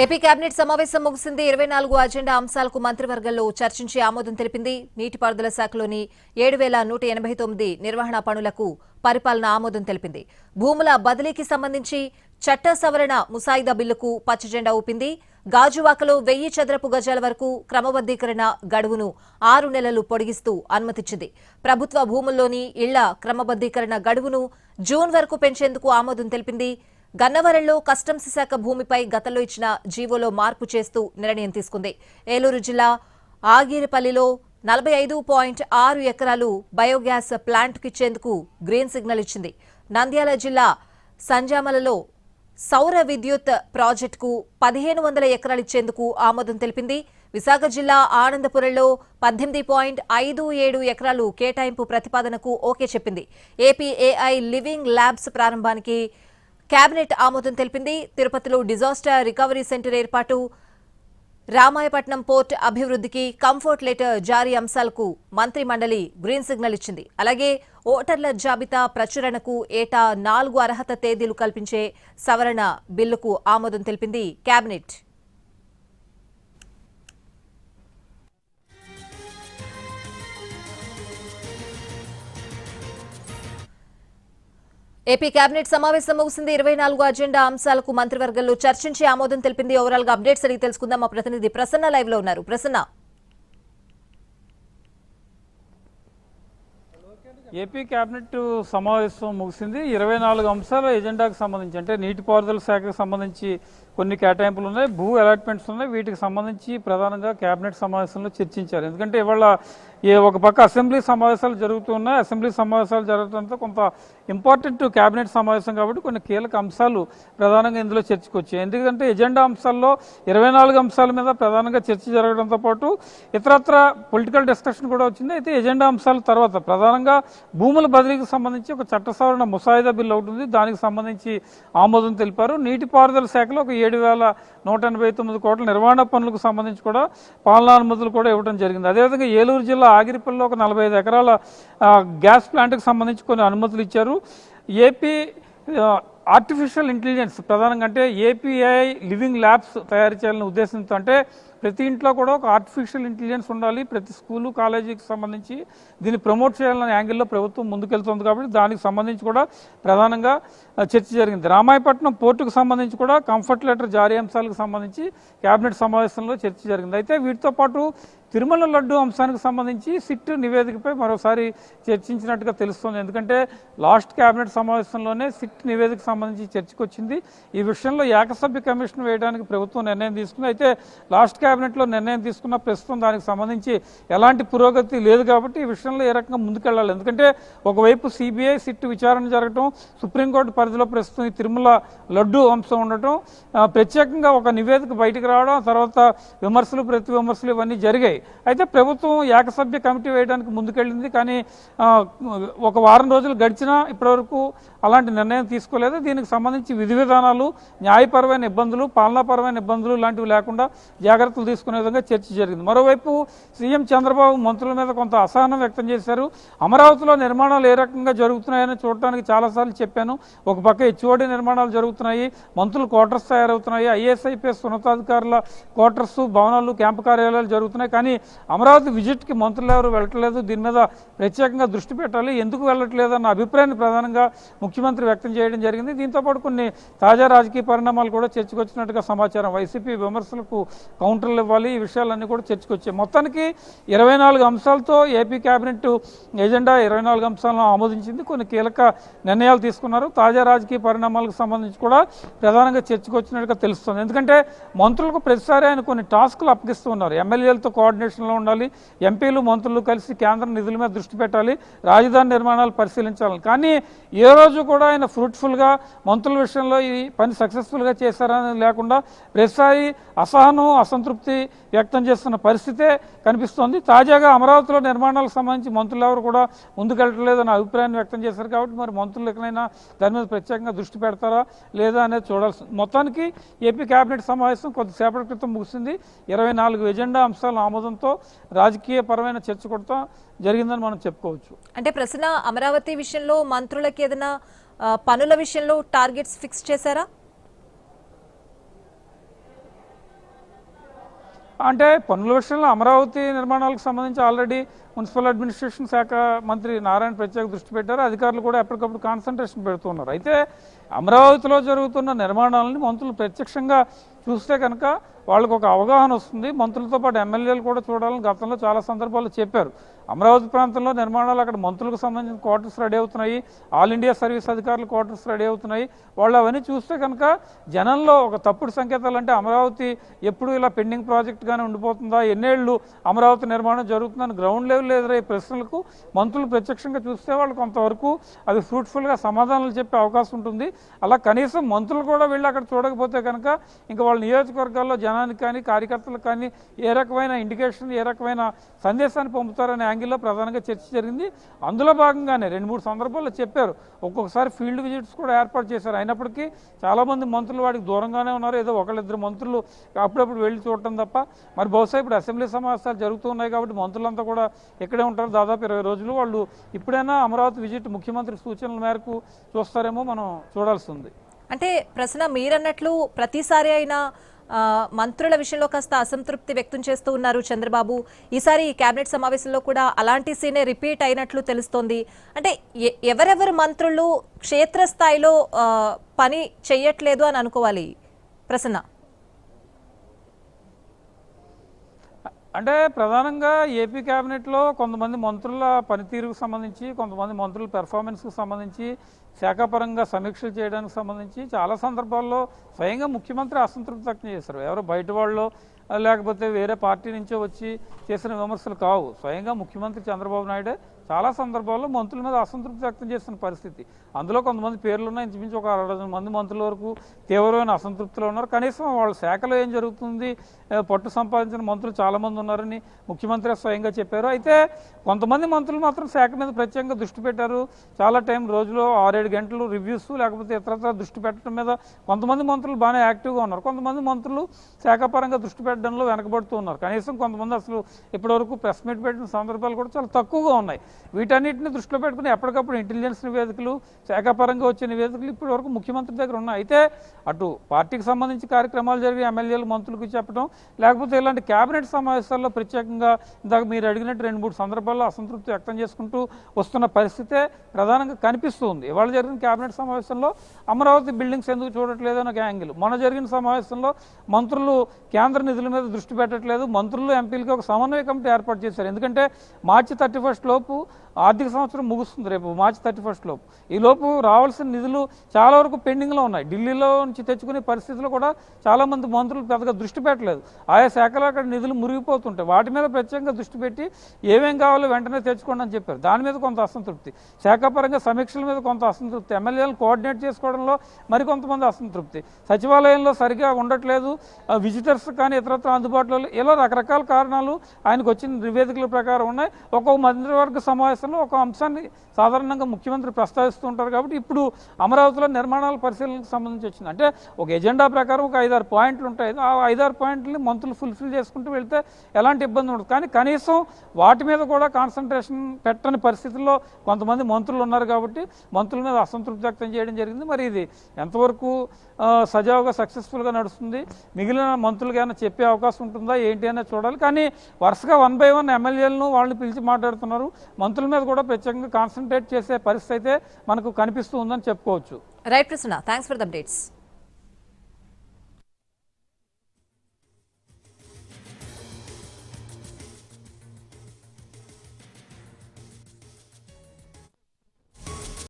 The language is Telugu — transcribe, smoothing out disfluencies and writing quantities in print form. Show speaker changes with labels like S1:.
S1: ఏపీ కేబినెట్ సమావేశం ముగిసింది. 24 అజెండా అంశాలకు మంత్రివర్గంలో చర్చించి ఆమోదం తెలిపింది. నీటిపారుదల శాఖలోని 7189 నిర్వహణ పనులకు పరిపాలన ఆమోదం తెలిపింది. భూముల బదిలీకి సంబంధించి చట్ట సవరణ ముసాయిదా బిల్లుకు పచ్చజెండా ఊపింది. గాజువాకలో 1000 చదరపు గజాల వరకు క్రమబద్దీకరణ గడువును 6 నెలలు పొడిగిస్తూ అనుమతిచ్చింది. ప్రభుత్వ భూముల్లోని ఇళ్ల క్రమబద్దీకరణ గడువును జూన్ వరకు పెంచేందుకు ఆమోదం తెలిపింది. గన్నవరంలో కస్టమ్స్ శాఖ భూమిపై గతంలో ఇచ్చిన జీవోలో మార్పు చేస్తూ నిర్ణయం తీసుకుంది. ఏలూరు జిల్లా ఆగిరిపల్లిలో 45.6 ఎకరాలు బయోగ్యాస్ ప్లాంట్కు ఇచ్చేందుకు గ్రీన్ సిగ్నల్ ఇచ్చింది. నంద్యాల జిల్లా సంజామలలో సౌర విద్యుత్ ప్రాజెక్టుకు 1500 ఎకరాలు ఇచ్చేందుకు ఆమోదం తెలిపింది. విశాఖ జిల్లా ఆనందపురంలో 18.57 ఎకరాలు కేటాయింపు ప్రతిపాదనకు ఓకే చెప్పింది. ఏపీఏఐ లివింగ్ ల్యాబ్స్ ప్రారంభానికి కేబినెట్ ఆమోదం తెలిపింది. తిరుపతిలో డిజాస్టర్ రికవరీ సెంటర్ ఏర్పాటు, రామాయపట్నం పోర్ట్ అభివృద్ధికి కంఫర్ట్ లెటర్ జారీ అంశాలకు మంత్రి మండలి గ్రీన్ సిగ్నల్ ఇచ్చింది. అలాగే ఓటర్ల జాబితా ప్రచురణకు ఏటా 4 అర్హత తేదీలు కల్పించే సవరణ బిల్లుకు ఆమోదం తెలిపింది కేబినెట్. ఏపీ కేబినెట్ సమావేశం ముగిసింది. 24 అజెండా అంశాలకు మంత్రివర్గంలో చర్చించి ఆమోదం తెలిపింది. ఓవరాల్ గా అప్డేట్స్ అడిగి తెలుసుకుందాం. మా ప్రతినిధి ప్రసన్న లైవ్ లో ఉన్నారు. ప్రసన్న,
S2: ఏపీ కేబినెట్ సమావేశం ముగిసింది. 24 అంశాల ఎజెండాకు సంబంధించి, అంటే నీటిపారుదల శాఖకు సంబంధించి కొన్ని కేటాయింపులు ఉన్నాయి, భూ అలాట్మెంట్స్ ఉన్నాయి. వీటికి సంబంధించి ప్రధానంగా కేబినెట్ సమావేశంలో చర్చించారు. ఎందుకంటే ఇవాళ ఒక పక్క అసెంబ్లీ సమావేశాలు జరుగుతున్నాయి. అసెంబ్లీ సమావేశాలు జరగడంతో కొంత ఇంపార్టెంట్ కేబినెట్ సమావేశం కాబట్టి కొన్ని కీలక అంశాలు ప్రధానంగా ఇందులో చర్చకు వచ్చాయి. ఎందుకంటే ఎజెండా అంశాల్లో 24 అంశాల మీద ప్రధానంగా చర్చ జరగడంతో పాటు ఇతరత్ర పొలిటికల్ డిస్కషన్ కూడా వచ్చింది. అయితే ఎజెండా అంశాల తర్వాత ప్రధానంగా భూముల బదిలీకి సంబంధించి ఒక చట్ట సవరణ ముసాయిదా బిల్లు ఒకటి ఉంది. దానికి సంబంధించి ఆమోదం తెలిపారు. నీటిపారుదల శాఖలో ఒక 7189 కోట్ల నిర్వహణ పనులకు సంబంధించి కూడా పాలనానుమతులు కూడా ఇవ్వడం జరిగింది. అదేవిధంగా ఏలూరు జిల్లా ఆగిరిపల్లిలో ఒక 45 ఎకరాల గ్యాస్ ప్లాంట్కి సంబంధించి కొన్ని అనుమతులు ఇచ్చారు. ఏపీ ఆర్టిఫిషియల్ ఇంటెలిజెన్స్ ప్రధానంగా, అంటే ఏపీఐ లివింగ్ ల్యాబ్స్ తయారు చేయాలనే ఉద్దేశంతో, అంటే ప్రతి ఇంట్లో కూడా ఒక ఆర్టిఫిషియల్ ఇంటెలిజెన్స్ ఉండాలి, ప్రతి స్కూలు కాలేజీకి సంబంధించి దీన్ని ప్రమోట్ చేయాలనే యాంగిల్లో ప్రభుత్వం ముందుకెళ్తుంది. కాబట్టి దానికి సంబంధించి కూడా ప్రధానంగా చర్చ జరిగింది. రామాయపట్నం పోర్టుకు సంబంధించి కూడా కంఫర్ట్ లెటర్ జారీ అంశాలకు సంబంధించి కేబినెట్ సమావేశంలో చర్చ జరిగింది. అయితే వీటితో పాటు తిరుమల లడ్డు అంశానికి సంబంధించి సిట్ నివేదికపై మరోసారి చర్చించినట్టుగా తెలుస్తోంది. ఎందుకంటే లాస్ట్ కేబినెట్ సమావేశంలోనే సిట్ నివేదిక సంబంధించి చర్చకు వచ్చింది. ఈ విషయంలో ఏకసభ్య కమిషన్ వేయడానికి ప్రభుత్వం నిర్ణయం తీసుకుంది. అయితే లాస్ట్ కేబినెట్లో నిర్ణయం తీసుకున్న ప్రస్తుతం దానికి సంబంధించి ఎలాంటి పురోగతి లేదు. కాబట్టి ఈ విషయంలో ఏ రకంగా ముందుకెళ్లాలి, ఎందుకంటే ఒకవైపు సిబిఐ సిట్ విచారణ జరగటం, సుప్రీంకోర్టు పరిధిలో ప్రస్తుతం ఈ తిరుమల లడ్డు అంశం ఉండటం, ప్రత్యేకంగా ఒక నివేదిక బయటకు రావడం, తర్వాత విమర్శలు ప్రతి విమర్శలు ఇవన్నీ జరిగాయి. అయితే ప్రభుత్వం ఏకసభ్య కమిటీ వేయడానికి ముందుకెళ్ళింది. కానీ ఒక వారం రోజులు గడిచినా ఇప్పటివరకు అలాంటి నిర్ణయం తీసుకోలేదు. దీనికి సంబంధించి విధి విధానాలు, న్యాయపరమైన ఇబ్బందులు, పాలనాపరమైన ఇబ్బందులు లాంటివి లేకుండా జాగ్రత్తలు తీసుకునే విధంగా చర్చ జరిగింది. మరోవైపు సీఎం చంద్రబాబు మంత్రుల మీద కొంత అసహనం వ్యక్తం చేశారు. అమరావతిలో నిర్మాణాలు ఏ రకంగా జరుగుతున్నాయని చూడటానికి చాలాసార్లు చెప్పాను. ఒక పక్క హెచ్ఓడి నిర్మాణాలు జరుగుతున్నాయి, మంత్రులు క్వార్టర్స్ తయారవుతున్నాయి, ఐఏఎస్ ఐపీఎస్ ఉన్నతాధికారుల క్వార్టర్స్, భవనాలు, క్యాంపు కార్యాలయాలు జరుగుతున్నాయి. కానీ అమరావతి విజిట్కి మంత్రులు ఎవరు వెళ్ళట్లేదు. దీని మీద ప్రత్యేకంగా దృష్టి పెట్టాలి, ఎందుకు వెళ్ళట్లేదు అన్న అభిప్రాయాన్ని ప్రధానంగా ముఖ్యమంత్రి వ్యక్తం చేయడం జరిగింది. దీంతోపాటు కొన్ని తాజా రాజకీయ పరిణామాలు కూడా చర్చకొచ్చినట్టుగా సమాచారం. వైసీపీ విమర్శలకు కౌంటర్లు ఇవ్వాలి, ఈ విషయాలన్నీ కూడా చర్చకొచ్చాయి. మొత్తానికి 24 అంశాలతో ఏపీ కేబినెట్ ఎజెండా 24 అంశాలను ఆమోదించింది. కొన్ని కీలక నిర్ణయాలు తీసుకున్నారు. తాజా రాజకీయ పరిణామాలకు సంబంధించి కూడా ప్రధానంగా చర్చకొచ్చినట్టుగా తెలుస్తుంది. ఎందుకంటే మంత్రులకు ప్రతిసారి ఆయన కొన్ని టాస్కులు అప్పగిస్తూ ఉన్నారు. ఎమ్మెల్యేలతో కోఆర్డినేషన్లో ఉండాలి, ఎంపీలు మంత్రులు కలిసి కేంద్ర నిధుల మీద దృష్టి పెట్టాలి, రాజధాని నిర్మాణాలు పరిశీలించాలి. కానీ ఏ రోజు కూడా ఆయన ఫ్రూట్ఫుల్గా మంత్రుల విషయంలో ఈ పని సక్సెస్ఫుల్గా చేశారని లేకుండా ప్రతిసారి అసహనం, అసంతృప్తి వ్యక్తం చేస్తున్న పరిస్థితే కనిపిస్తోంది. తాజాగా అమరావతిలో నిర్మాణాలకు సంబంధించి మంత్రులు ఎవరు కూడా ముందుకెళ్ళట్లేదన్న అభిప్రాయాన్ని వ్యక్తం చేశారు. కాబట్టి మరి మంత్రులు ఎక్కడైనా దాని మీద ప్రత్యేకంగా దృష్టి పెడతారా లేదా అనేది చూడాల్సి. మొత్తానికి ఏపీ కేబినెట్ సమావేశం కొద్దిసేపటి క్రితం ముగిసింది. 24 ఎజెండా అంశాల ఆమోదంతో రాజకీయ పరమైన చర్చ కూడా జరిగిందని మనం చెప్పుకోవచ్చు.
S1: అంటే ప్రశ్న, అమరావతి విషయంలో మంత్రులకి ఏదైనా పనుల విషయంలో టార్గెట్స్ ఫిక్స్ చేశారా?
S2: అంటే పన్నుల విషయంలో అమరావతి నిర్మాణాలకు సంబంధించి ఆల్రెడీ మున్సిపల్ అడ్మినిస్ట్రేషన్ శాఖ మంత్రి నారాయణ ప్రత్యేక దృష్టి పెట్టారు. అధికారులు కూడా ఎప్పటికప్పుడు కాన్సన్ట్రేషన్ పెడుతున్నారు. అయితే అమరావతిలో జరుగుతున్న నిర్మాణాలని మంత్రులు ప్రత్యక్షంగా చూస్తే కనుక వాళ్ళకు ఒక అవగాహన వస్తుంది. మంత్రులతో పాటు ఎమ్మెల్యేలు కూడా చూడాలని గతంలో చాలా సందర్భాల్లో చెప్పారు. అమరావతి ప్రాంతంలో నిర్మాణాలు అక్కడ మంత్రులకు సంబంధించిన క్వార్టర్స్ రెడీ అవుతున్నాయి, ఆల్ ఇండియా సర్వీస్ అధికారుల క్వార్టర్స్ రెడీ అవుతున్నాయి. వాళ్ళు అవన్నీ చూస్తే కనుక జనంలో ఒక తప్పుడు సంకేతాలు, అంటే అమరావతి ఎప్పుడు ఇలా పెండింగ్ ప్రాజెక్ట్గానే ఉండిపోతుందా, ఎన్నేళ్ళు అమరావతి నిర్మాణం జరుగుతుందని గ్రౌండ్ లెవెల్ ఎదురయ్యే ప్రశ్నలకు మంత్రులు ప్రత్యక్షంగా చూస్తే వాళ్ళు కొంతవరకు అవి ఫ్రూట్ఫుల్గా సమాధానాలు చెప్పే అవకాశం ఉంటుంది. అలా కనీసం మంత్రులు కూడా వెళ్ళి అక్కడ చూడకపోతే కనుక ఇంకా వాళ్ళ నియోజకవర్గాల్లో జనానికి కానీ కార్యకర్తలకు కానీ ఏ రకమైన ఇండికేషన్, ఏ రకమైన సందేశాన్ని పంపుతారనే యాంగిల్లో ప్రధానంగా చర్చ జరిగింది. అందులో భాగంగానే 2-3 సందర్భాల్లో చెప్పారు. ఒక్కొక్కసారి ఫీల్డ్ విజిట్స్ కూడా ఏర్పాటు చేశారు. అయినప్పటికీ చాలామంది మంత్రులు వాడికి దూరంగానే ఉన్నారు. ఏదో ఒకళ్ళిద్దరు మంత్రులు అప్పుడప్పుడు వెళ్ళి చూడటం తప్ప. మరి బహుశా ఇప్పుడు అసెంబ్లీ సమావేశాలు జరుగుతూ ఉన్నాయి కాబట్టి మంత్రులంతా కూడా ఇక్కడే ఉంటారు దాదాపు 20 రోజులు. వాళ్ళు ఇప్పుడైనా అమరావతి విజిట్ ముఖ్యమంత్రి సూచనల మేరకు చూస్తారేమో మనం చూడాల్సి ఉంది.
S1: అంటే ప్రశ్న మీరన్నట్లు ప్రతిసారి అయినా మంత్రుల విషయంలో కాస్త అసంతృప్తి వ్యక్తం చేస్తూ ఉన్నారు చంద్రబాబు. ఈసారి కేబినెట్ సమావేశంలో కూడా అలాంటి సీనే రిపీట్ అయినట్లు తెలుస్తోంది. అంటే ఎవరెవరు మంత్రులు క్షేత్రస్థాయిలో పని చేయట్లేదు అని అనుకోవాలి ప్రసన్న?
S2: అంటే ప్రధానంగా ఏపీ క్యాబినెట్లో కొంతమంది మంత్రుల పనితీరుకు సంబంధించి, కొంతమంది మంత్రుల పెర్ఫార్మెన్స్కి సంబంధించి, శాఖాపరంగా సమీక్షలు చేయడానికి సంబంధించి చాలా సందర్భాల్లో స్వయంగా ముఖ్యమంత్రి అసంతృప్తి వ్యక్తం చేశారు. ఎవరో బయట వాళ్ళు లేకపోతే వేరే పార్టీ నుంచో వచ్చి చేసిన విమర్శలు కావు. స్వయంగా ముఖ్యమంత్రి చంద్రబాబు నాయుడే చాలా సందర్భాల్లో మంత్రుల మీద అసంతృప్తి వ్యక్తం చేస్తున్న పరిస్థితి. అందులో కొంతమంది పేర్లున్న ఇంచుమించు ఒక 60 మంది మంత్రుల వరకు తీవ్రమైన అసంతృప్తిలో ఉన్నారు. కనీసం వాళ్ళ శాఖలో ఏం జరుగుతుంది, పట్టు సంపాదించిన మంత్రులు చాలామంది ఉన్నారని ముఖ్యమంత్రి స్వయంగా చెప్పారు. అయితే కొంతమంది మంత్రులు మాత్రం శాఖ మీద ప్రత్యేకంగా దృష్టి పెట్టారు. చాలా టైం, రోజులో 6-7 గంటలు రివ్యూస్ లేకపోతే ఇతరత్ర దృష్టి పెట్టడం మీద కొంతమంది మంత్రులు బాగానే యాక్టివ్గా ఉన్నారు. కొంతమంది మంత్రులు శాఖాపరంగా దృష్టి పెట్టడంలో వెనకబడుతూ ఉన్నారు. కనీసం కొంతమంది అసలు ఇప్పటివరకు ప్రెస్ మీట్ పెట్టిన సందర్భాలు కూడా చాలా తక్కువగా ఉన్నాయి. వీటన్నిటిని దృష్టిలో పెట్టుకుని ఎప్పటికప్పుడు ఇంటెలిజెన్స్ నివేదికలు, శాఖాపరంగా వచ్చే నివేదికలు ఇప్పటి వరకు ముఖ్యమంత్రి దగ్గర ఉన్నాయి. అయితే అటు పార్టీకి సంబంధించి కార్యక్రమాలు జరిగి ఎమ్మెల్యేలు మంత్రులకు చెప్పడం, లేకపోతే ఇలాంటి కేబినెట్ సమావేశాల్లో ప్రత్యేకంగా ఇందాక మీరు అడిగినట్టు 2-3 సందర్భాల్లో అసంతృప్తి వ్యక్తం చేసుకుంటూ వస్తున్న పరిస్థితే ప్రధానంగా కనిపిస్తుంది. ఇవాళ జరిగిన కేబినెట్ సమావేశంలో అమరావతి బిల్డింగ్స్ ఎందుకు చూడట్లేదు అని ఒక యాంగిల్, మొన్న జరిగిన సమావేశంలో మంత్రులు కేంద్ర నిధుల మీద దృష్టి పెట్టట్లేదు, మంత్రులు ఎంపీలకి ఒక సమన్వయ కమిటీ ఏర్పాటు చేశారు. ఎందుకంటే మార్చి 31 లోపు ఆర్థిక సంవత్సరం ముగుస్తుంది, రేపు మార్చి 31 లోపు. ఈ లోపు రావాల్సిన నిధులు చాలా వరకు పెండింగ్లో ఉన్నాయి. ఢిల్లీలో నుంచి తెచ్చుకునే పరిస్థితుల్లో కూడా చాలామంది మంత్రులు పెద్దగా దృష్టి పెట్టలేదు. ఆయా శాఖలో అక్కడ నిధులు మురిగిపోతుంటాయి. వాటి మీద ప్రత్యేకంగా దృష్టి పెట్టి ఏమేం కావాలో వెంటనే తెచ్చుకోండి అని చెప్పారు. దాని మీద కొంత అసంతృప్తి, శాఖాపరంగా సమీక్షల మీద కొంత అసంతృప్తి, ఎమ్మెల్యేలను కోఆర్డినేట్ చేసుకోవడంలో మరికొంతమంది అసంతృప్తి, సచివాలయంలో సరిగా ఉండట్లేదు, విజిటర్స్ కానీ ఇతరత్ర అందుబాటులో, ఇలా రకరకాల కారణాలు ఆయనకు వచ్చిన నివేదికల ప్రకారం ఉన్నాయి. ఒక్కొక్క మంత్రివర్గ సమావేశంలో ఒక అంశాన్ని సాధారణంగా ముఖ్యమంత్రి ప్రస్తావిస్తూ ఉంటారు. కాబట్టి ఇప్పుడు అమరావతిలో నిర్మాణాల పరిశీలనకు సంబంధించి వచ్చింది. అంటే ఒక ఎజెండా ప్రకారం ఒక 5-6 పాయింట్లు ఉంటాయి. ఆ 5-6 పాయింట్లని మంత్రులు ఫుల్ఫిల్ చేసుకుంటూ వెళ్తే ఎలాంటి ఇబ్బంది ఉండదు. కానీ కనీసం వాటి మీద కూడా కాన్సన్ట్రేషన్ పెట్టని పరిస్థితుల్లో కొంతమంది మంత్రులు ఉన్నారు. కాబట్టి మంత్రుల మీద అసంతృప్తి వ్యక్తం చేయడం జరిగింది. మరి ఇది ఎంతవరకు సజావుగా సక్సెస్ఫుల్గా నడుస్తుంది, మిగిలిన మంత్రులకి ఏమైనా చెప్పే అవకాశం ఉంటుందా ఏంటి అనేది చూడాలి. కానీ వరుసగా 1 by 1 ఎమ్మెల్యేలను వాళ్ళని పిలిచి మాట్లాడుతున్నారు. మంత్రుల మీద కూడా ప్రత్యేకంగా కాన్సన్ట్రేట్ చేసే పరిస్థితి అయితే మనకు కనిపిస్తూ ఉందని చెప్పుకోవచ్చు.
S1: Right Prasanna, thanks for the updates.